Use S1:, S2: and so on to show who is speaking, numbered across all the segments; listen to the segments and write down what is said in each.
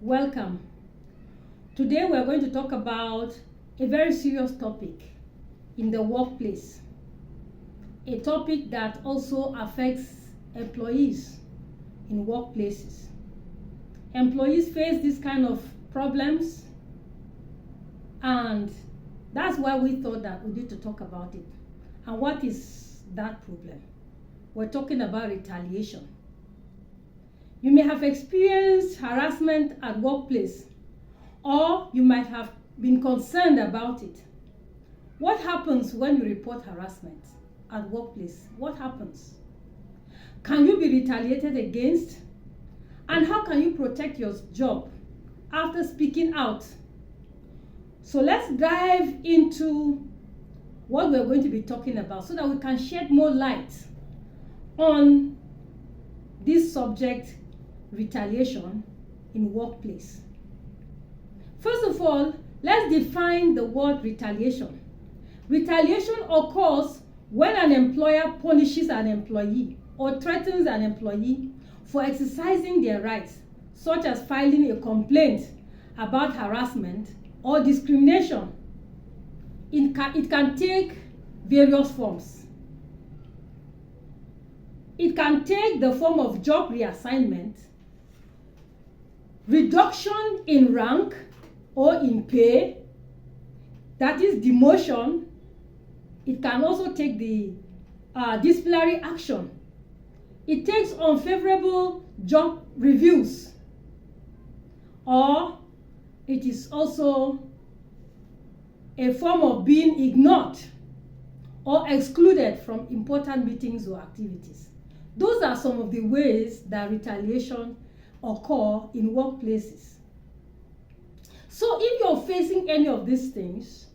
S1: Welcome. Today we are going to talk about a very serious topic in the workplace. A topic that also affects employees in workplaces. Employees face this kind of problems, and that's why we thought that we need to talk about it. And what is that problem? We're talking about retaliation. You may have experienced harassment at workplace, or you might have been concerned about it. What happens when you report harassment at workplace? What happens? Can you be retaliated against? And how can you protect your job after speaking out? So let's dive into what we're going to be talking about so that we can shed more light on this subject, retaliation in workplace. First of all, let's define the word retaliation. Retaliation occurs when an employer punishes an employee or threatens an employee for exercising their rights, such as filing a complaint about harassment or discrimination. It can take various forms. It can take the form of job reassignment, reduction in rank or in pay, that is demotion. It can also take the disciplinary action. It takes unfavorable job reviews, or it is also a form of being ignored or excluded from important meetings or activities. Those are some of the ways that retaliation occur in workplaces. So if you're facing any of these things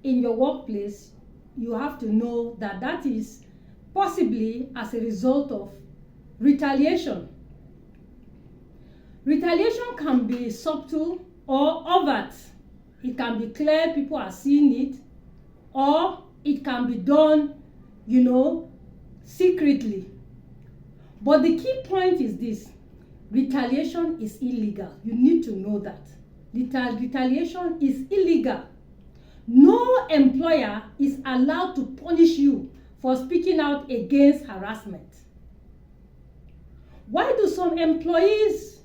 S1: in your workplace, you have to know that that is possibly as a result of retaliation. Retaliation can be subtle or overt. It can be clear, people are seeing it, or it can be done, secretly. But the key point is this: retaliation is illegal. You need to know that. Retaliation is illegal. No employer is allowed to punish you for speaking out against harassment. Why do some employers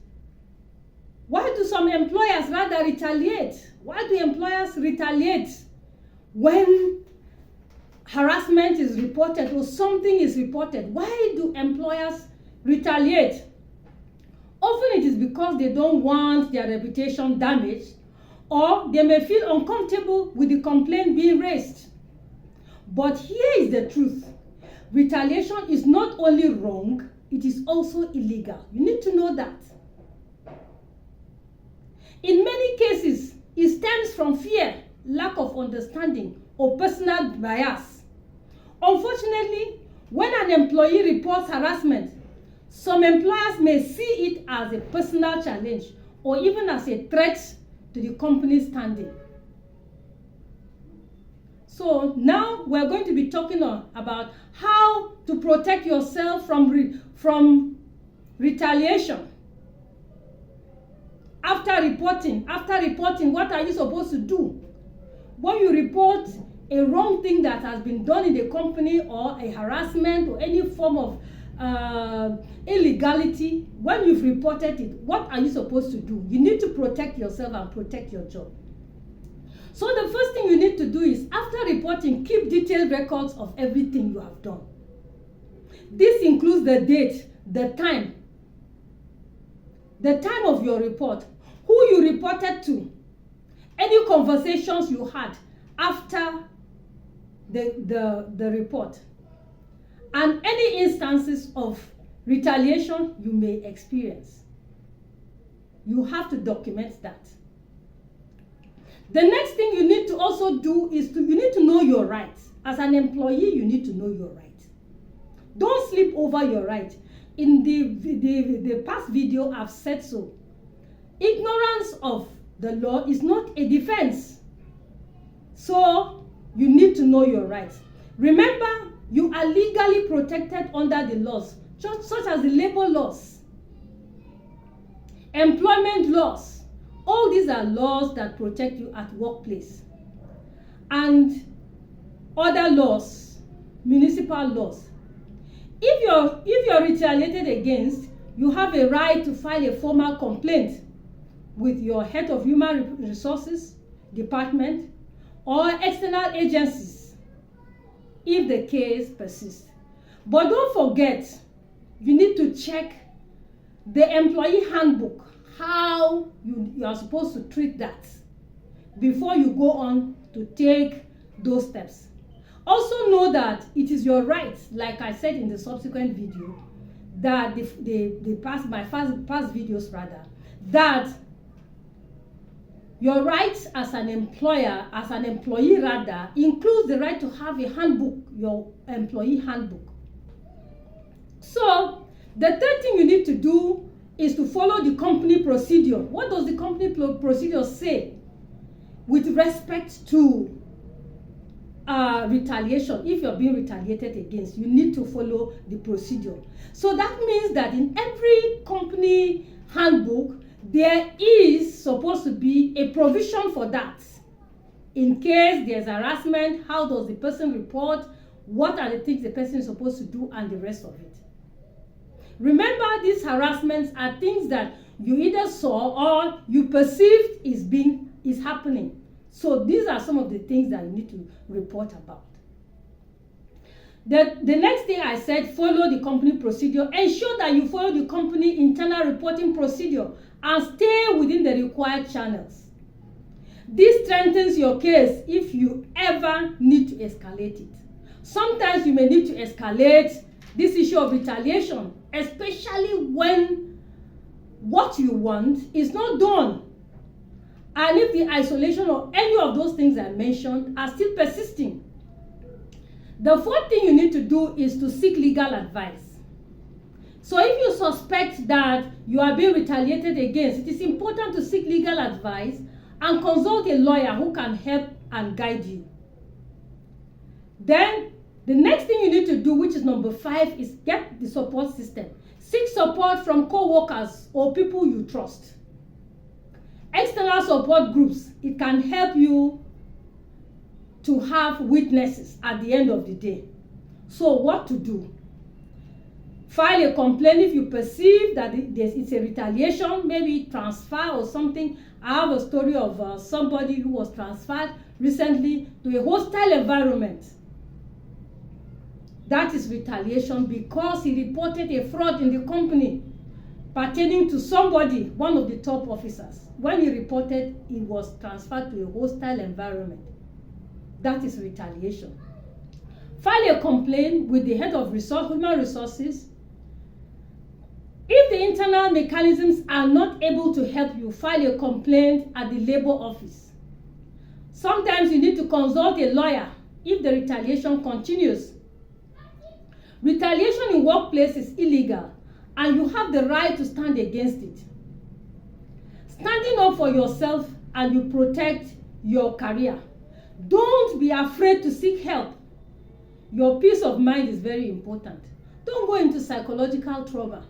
S1: rather retaliate? Why do employers retaliate when harassment is reported or something is reported? Why do employers retaliate? Often it is because they don't want their reputation damaged, or they may feel uncomfortable with the complaint being raised. But here is the truth: retaliation is not only wrong, it is also illegal. You need to know that. In many cases, it stems from fear, lack of understanding, or personal bias. Unfortunately, when an employee reports harassment, some employers may see it as a personal challenge or even as a threat to the company's standing. So now we're going to be talking about how to protect yourself from retaliation. After reporting, what are you supposed to do? When you report a wrong thing that has been done in the company, or a harassment or any form of illegality, when you've reported it, what are you supposed to do? You need to protect yourself and protect your job. So the first thing you need to do is, after reporting, keep detailed records of everything you have done. This includes the date, the time of your report, who you reported to, any conversations you had after the report, and any instances of retaliation you may experience. You have to document that. The next thing you need to also do is you need to know your rights. As an employee, you need to know your rights. Don't sleep over your right. In the past video, I've said so. Ignorance of the law is not a defense. So you need to know your rights. Remember, you are legally protected under the laws, such as the labor laws. employment laws. All these are laws that protect you at workplace. And other laws, municipal laws. If you're retaliated against, you have a right to file a formal complaint with your head of human resources department or external agencies if the case persists. But don't forget, you need to check the employee handbook, how you are supposed to treat that before you go on to take those steps. Also know that it is your right, like I said in the subsequent video, that my past videos rather, that your rights as an employer, as an employee rather, includes the right to have a handbook, your employee handbook. So the third thing you need to do is to follow the company procedure. What does the company procedure say with respect to retaliation? If you're being retaliated against, you need to follow the procedure. So that means that in every company handbook, there is supposed to be a provision for that. In case there's harassment, how does the person report? What are the things the person is supposed to do, and the rest of it. Remember, these harassments are things that you either saw or you perceived is happening. So these are some of the things that you need to report about. The next thing I said, follow the company procedure. Ensure that you follow the company internal reporting procedure and stay within the required channels. This strengthens your case if you ever need to escalate it. Sometimes you may need to escalate this issue of retaliation, especially when what you want is not done. And if the isolation or any of those things I mentioned are still persisting. The fourth thing you need to do is to seek legal advice. So if you suspect that you are being retaliated against, it is important to seek legal advice and consult a lawyer who can help and guide you. Then the next thing you need to do, which is number 5, is get the support system. Seek support from co-workers or people you trust. External support groups, it can help you to have witnesses at the end of the day. So what to do? File a complaint if you perceive that it's a retaliation, maybe transfer or something. I have a story of somebody who was transferred recently to a hostile environment. That is retaliation because he reported a fraud in the company pertaining to somebody, one of the top officers. When he reported, he was transferred to a hostile environment. That is retaliation. File a complaint with the head of human resources. If the internal mechanisms are not able to help you, file a complaint at the labor office. Sometimes you need to consult a lawyer if the retaliation continues. Retaliation in workplace is illegal, and you have the right to stand against it. Standing up for yourself and you protect your career. Don't be afraid to seek help. Your peace of mind is very important. Don't go into psychological trauma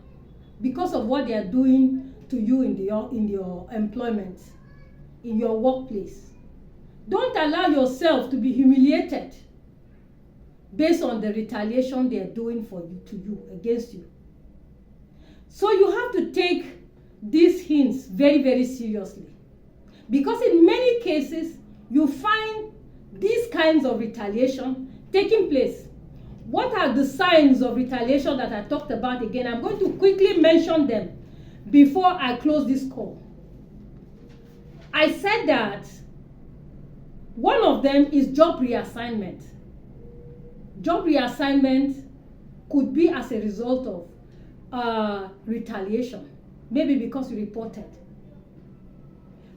S1: because of what they are doing to you in your employment, in your workplace. Don't allow yourself to be humiliated based on the retaliation they are doing to you, against you. So you have to take these hints very, very seriously. Because in many cases, you find these kinds of retaliation taking place. What are the signs of retaliation that I talked about again? I'm going to quickly mention them before I close this call. I said that one of them is job reassignment. Job reassignment could be as a result of retaliation, maybe because you reported.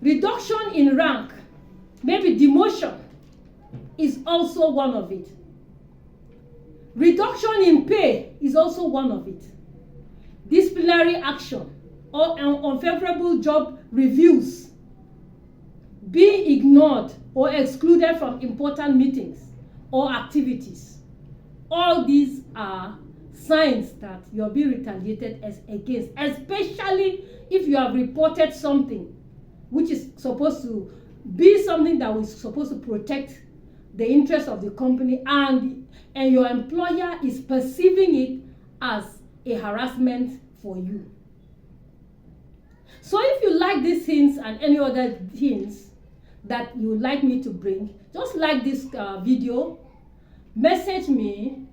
S1: Reduction in rank, maybe demotion, is also one of it. Reduction in pay is also one of it. Disciplinary action or unfavorable job reviews, being ignored or excluded from important meetings or activities. All these are signs that you're being retaliated against, especially if you have reported something which is supposed to be something that was supposed to protect the interest of the company, and your employer is perceiving it as a harassment for you. So if you like these hints and any other hints that you would like me to bring, just like this video, message me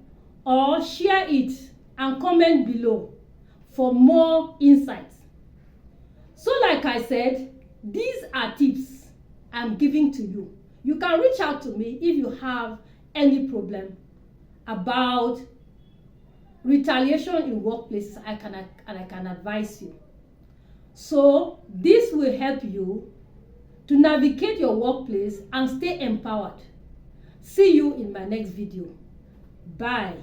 S1: or share it and comment below for more insights. So like I said, these are tips I'm giving to you. You can reach out to me if you have any problem about retaliation in workplaces. I can advise you. So this will help you to navigate your workplace and stay empowered. See you in my next video. Bye.